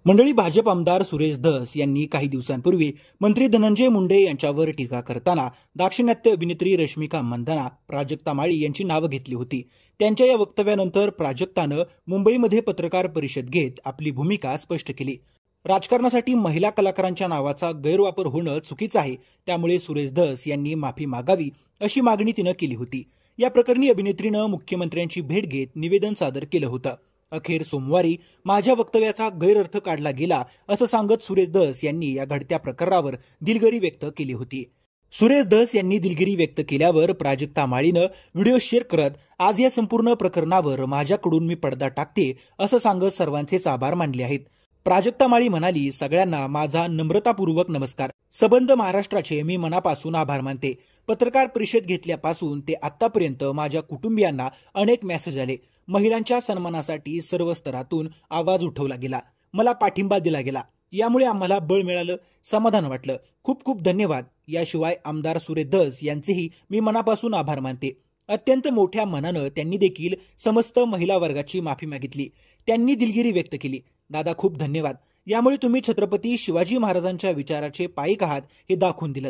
मंडळी, भाजप आमदार सुरेश धस यांनी काही दिवसांपूर्वी मंत्री धनंजय मुंडे यांच्यावर टीका करताना दाक्षिणात्य अभिनेत्री रश्मिका मंदाना, प्राजक्ता माळी यांची नावं घेतली होती. त्यांच्या या वक्तव्यानंतर प्राजक्तानं मुंबईमध्ये पत्रकार परिषद घेत आपली भूमिका स्पष्ट केली. राजकारणासाठी महिला कलाकारांच्या नावाचा गैरवापर होणं चुकीचं आहे, त्यामुळे सुरेश धस यांनी माफी मागावी अशी मागणी तिनं केली होती. या प्रकरणी अभिनेत्रीनं मुख्यमंत्र्यांची भेट घेत निवेदन सादर केलं होतं. अखेर सोमवारी माझ्या वक्तव्याचा गैरअर्थ काढला गेला असं सांगत सुरेश धस यांनी या घडत्या प्रकारावर दिलगिरी व्यक्त केली होती. सुरेश धस यांनी दिलगिरी व्यक्त केल्यावर प्राजक्ता माळीनं व्हिडिओ शेअर करत आज या संपूर्ण प्रकरणावर माझ्याकडून मी पडदा टाकते असं सांगत सर्वांचेच आभार मानले आहेत. प्राजक्ता माळी म्हणाली, सगळ्यांना माझा नम्रतापूर्वक नमस्कार. सबंध महाराष्ट्राचे मी मनापासून आभार मानते. पत्रकार परिषद घेतल्यापासून ते आतापर्यंत माझ्या कुटुंबियांना अनेक मेसेज आले. महिलांच्या सन्मानासाठी सर्व स्तरातून आवाज उठवला गेला, मला पाठिंबा दिला गेला, यामुळे आम्हाला बळ मिळालं, समाधान वाटलं. खूप खूप धन्यवाद. याशिवाय आमदार सुरेश धस यांचेही मी मनापासून आभार मानते. अत्यंत मोठ्या मनानं त्यांनी देखील समस्त महिला वर्गाची माफी मागितली. त्यांनी दिलगिरी व्यक्त केली. दादा, खूप धन्यवाद. यामुळे तुम्ही छत्रपती शिवाजी महाराजांच्या विचाराचे पाईक आहात हे दाखवून दिलं.